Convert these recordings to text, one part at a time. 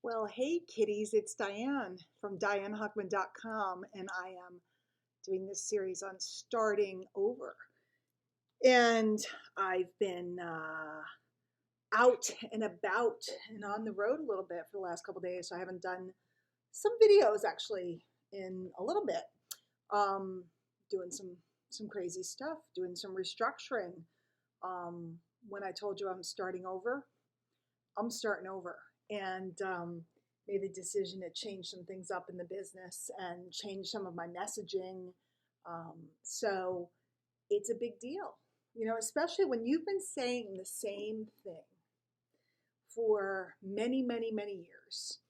Well, hey kitties, it's Diane from DianeHuckman.com, and I am doing this series on starting over. And I've been out and about and on the road a little bit for the last couple days, so I haven't done some videos actually in a little bit. Um, doing some crazy stuff, doing some restructuring. Um, when I told you I'm starting over, I'm starting over and made the decision to change some things up in the business and change some of my messaging. So it's a big deal, especially when you've been saying the same thing for many, many, many years.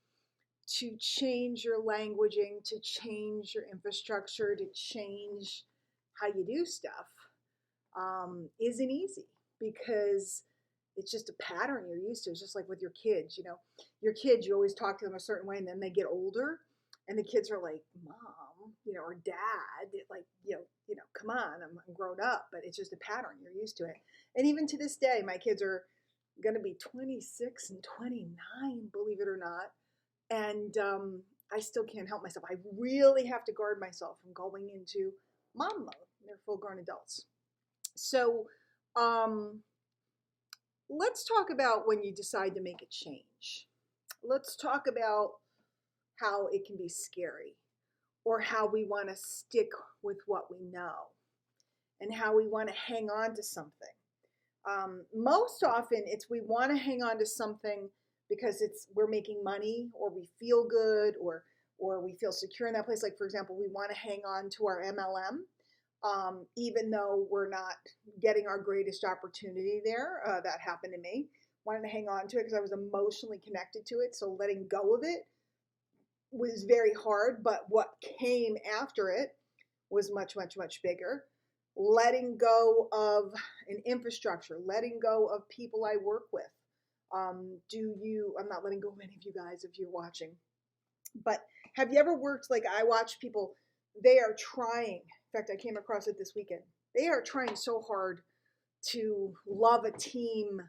To change your languaging, to change your infrastructure, to change how you do stuff isn't easy because it's just a pattern you're used to. It's just like with your kids, your kids, you always talk to them a certain way, and then they get older, and the kids are like, "Mom," or "Dad," like, come on, I'm grown up, but it's just a pattern you're used to it. And even to this day, my kids are going to be 26 and 29, believe it or not, and I still can't help myself. I really have to guard myself from going into mom mode. They're full-grown adults. So, let's talk about when you decide to make a change. Let's talk about how it can be scary, or how we want to stick with what we know, and how we want to hang on to something. Most often, it's we want to hang on to something because we're making money, or we feel good, or we feel secure in that place. Like, for example, we want to hang on to our MLM, even though we're not getting our greatest opportunity there. That happened to me. Wanted to hang on to it because I was emotionally connected to it. So letting go of it was very hard, but what came after it was much, much, much bigger. Letting go of an infrastructure, letting go of people I work with. I'm not letting go of any of you guys if you're watching, but have you ever worked, like I watch people, they are trying. In fact, I came across it this weekend. They are trying so hard to love a team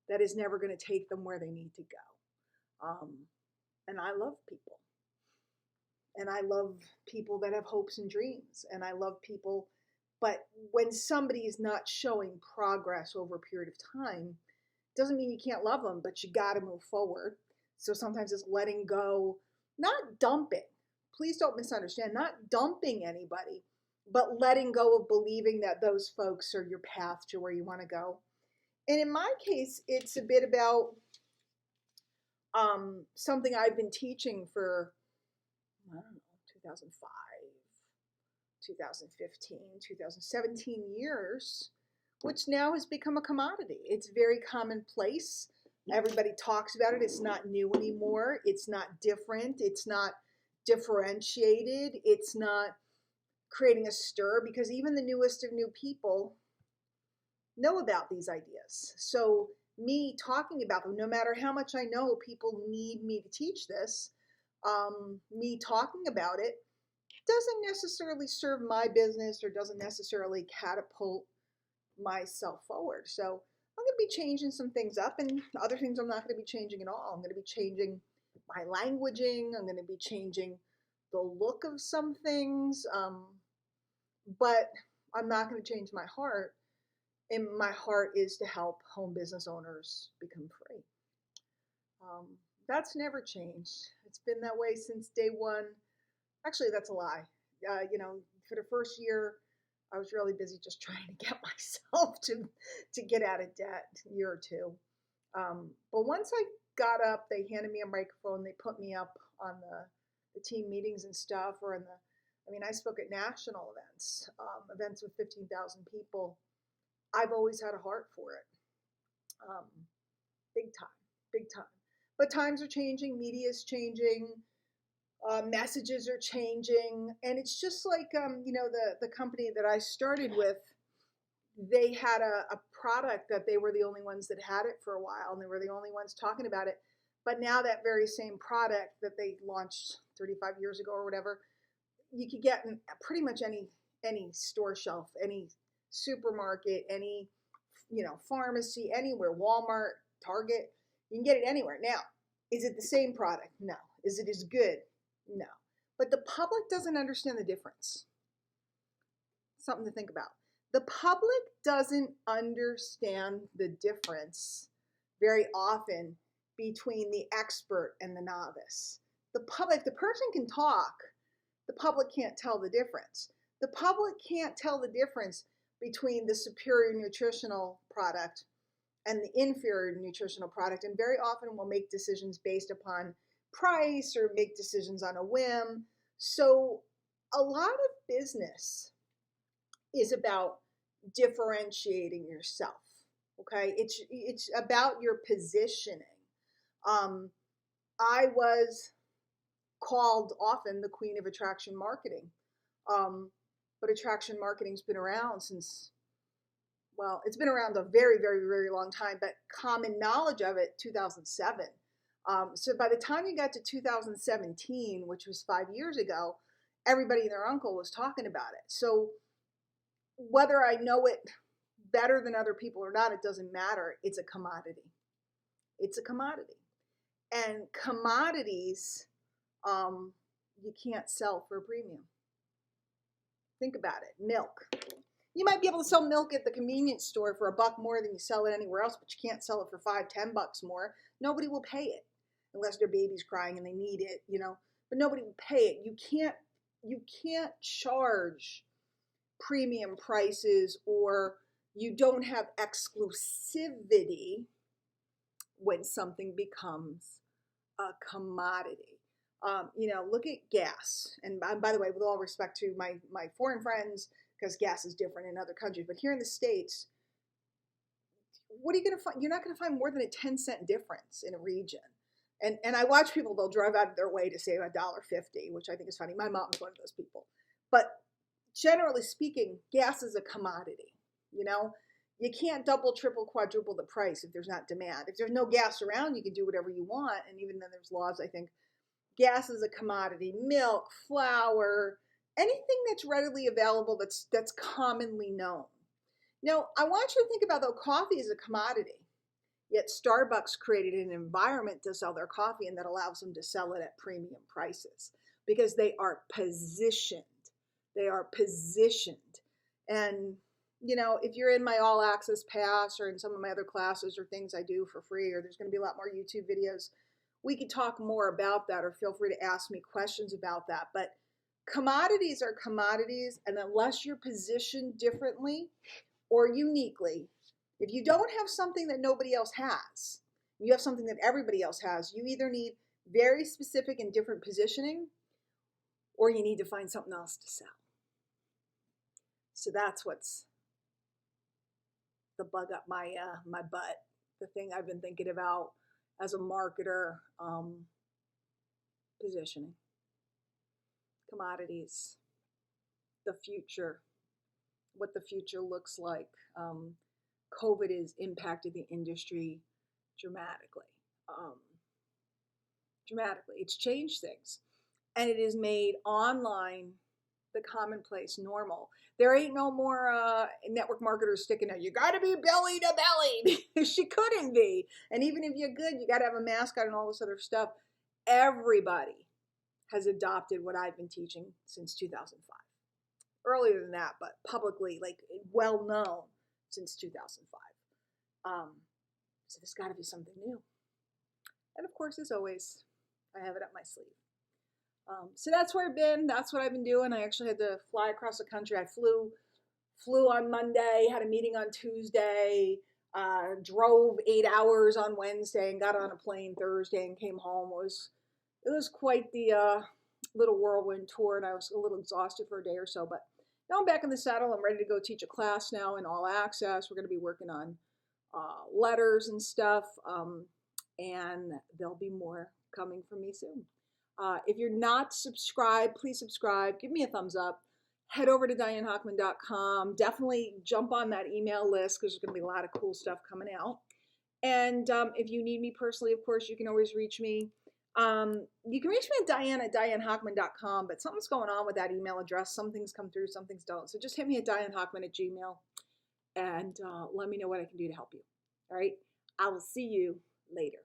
that is never going to take them where they need to go. And I love people. And I love people that have hopes and dreams. And I love people. But when somebody is not showing progress over a period of time, doesn't mean you can't love them, but you got to move forward. So sometimes it's letting go, not dumping. Please don't misunderstand, not dumping anybody, but letting go of believing that those folks are your path to where you want to go. And in my case, it's a bit about something I've been teaching for, I don't know, 2005, 2015, 2017 years, which now has become a commodity. It's very commonplace. Everybody talks about it. It's not new anymore. It's not different. It's not differentiated. It's not creating a stir, because even the newest of new people know about these ideas. So me talking about them, no matter how much I know people need me to teach this, me talking about it doesn't necessarily serve my business or doesn't necessarily catapult myself forward. So I'm going to be changing some things up, and other things I'm not going to be changing at all. I'm going to be changing my languaging. I'm going to be changing the look of some things, but I'm not going to change my heart. And my heart is to help home business owners become free. That's never changed. It's been that way since day one. Actually, that's a lie. For the first year, I was really busy just trying to get myself to get out of debt, a year or two. But once I got up, they handed me a microphone. They put me up on the team meetings and stuff, I spoke at national events, events with 15,000 people. I've always had a heart for it. Big time, big time. But times are changing, media is changing, messages are changing, and it's just like the company that I started with. They had a product that they were the only ones that had it for a while, and they were the only ones talking about it. But now that very same product that they launched 35 years ago or whatever, you could get in pretty much any store shelf, any supermarket, any pharmacy, anywhere, Walmart, Target. You can get it anywhere now. Is it the same product? No. Is it as good? No. But the public doesn't understand the difference. Something to think about. The public doesn't understand the difference very often between the expert and the novice. The public, the person can talk, the public can't tell the difference. The public can't tell the difference between the superior nutritional product and the inferior nutritional product, and very often will make decisions based upon price or make decisions on a whim. So a lot of business is about differentiating yourself. Okay, it's about your positioning. I was called often the queen of attraction marketing, but attraction marketing's been around since, well, it's been around a very, very, very long time, but common knowledge of it 2007. So by the time you got to 2017, which was 5 years ago, everybody and their uncle was talking about it. So whether I know it better than other people or not, it doesn't matter. It's a commodity. It's a commodity. And commodities, you can't sell for a premium. Think about it. Milk. You might be able to sell milk at the convenience store for $1 more than you sell it anywhere else, but you can't sell it for $5, $10 more. Nobody will pay it unless their baby's crying and they need it, you know. But nobody will pay it. You can't charge premium prices, or you don't have exclusivity when something becomes a commodity. You know, look at gas. And by the way, with all respect to my foreign friends, because gas is different in other countries, but here in the States, what are you going to find? You're not going to find more than a 10-cent difference in a region. And I watch people, they'll drive out of their way to save $1.50, which I think is funny. My mom's one of those people. But generally speaking, gas is a commodity. You know, you can't double, triple, quadruple the price if there's not demand. If there's no gas around, you can do whatever you want. And even then there's laws, I think. Gas is a commodity. Milk, flour, anything that's readily available that's commonly known. Now, I want you to think about, though, coffee is a commodity. Yet Starbucks created an environment to sell their coffee, and that allows them to sell it at premium prices because they are positioned. They are positioned. And, you know, if you're in my All Access Pass or in some of my other classes or things I do for free, or there's going to be a lot more YouTube videos, we could talk more about that, or feel free to ask me questions about that. But commodities are commodities, and unless you're positioned differently or uniquely, if you don't have something that nobody else has, you have something that everybody else has, you either need very specific and different positioning, or you need to find something else to sell. So that's what's the bug up my butt, the thing I've been thinking about as a marketer, positioning, commodities, the future, what the future looks like. COVID has impacted the industry dramatically. Dramatically. It's changed things. And it has made online the commonplace, normal. There ain't no more network marketers sticking out. You got to be belly to belly. She couldn't be. And even if you're good, you got to have a mask on and all this other stuff. Everybody has adopted what I've been teaching since 2005. Earlier than that, but publicly, like well known since 2005. So there's got to be something new. And of course, as always, I have it up my sleeve. So that's where I've been. That's what I've been doing. I actually had to fly across the country. I flew on Monday, had a meeting on Tuesday, drove 8 hours on Wednesday, and got on a plane Thursday and came home. It was quite the little whirlwind tour, and I was a little exhausted for a day or so. But now I'm back in the saddle. I'm ready to go teach a class now in All Access. We're going to be working on letters and stuff, and there'll be more coming from me soon. If you're not subscribed, please subscribe. Give me a thumbs up. Head over to DianeHochman.com. Definitely jump on that email list because there's going to be a lot of cool stuff coming out. And if you need me personally, of course, you can always reach me. You can reach me at Diane@DianeHochman.com, but something's going on with that email address. Some things come through, some things don't. So just hit me at DianeHochman@gmail.com and let me know what I can do to help you. All right. I will see you later.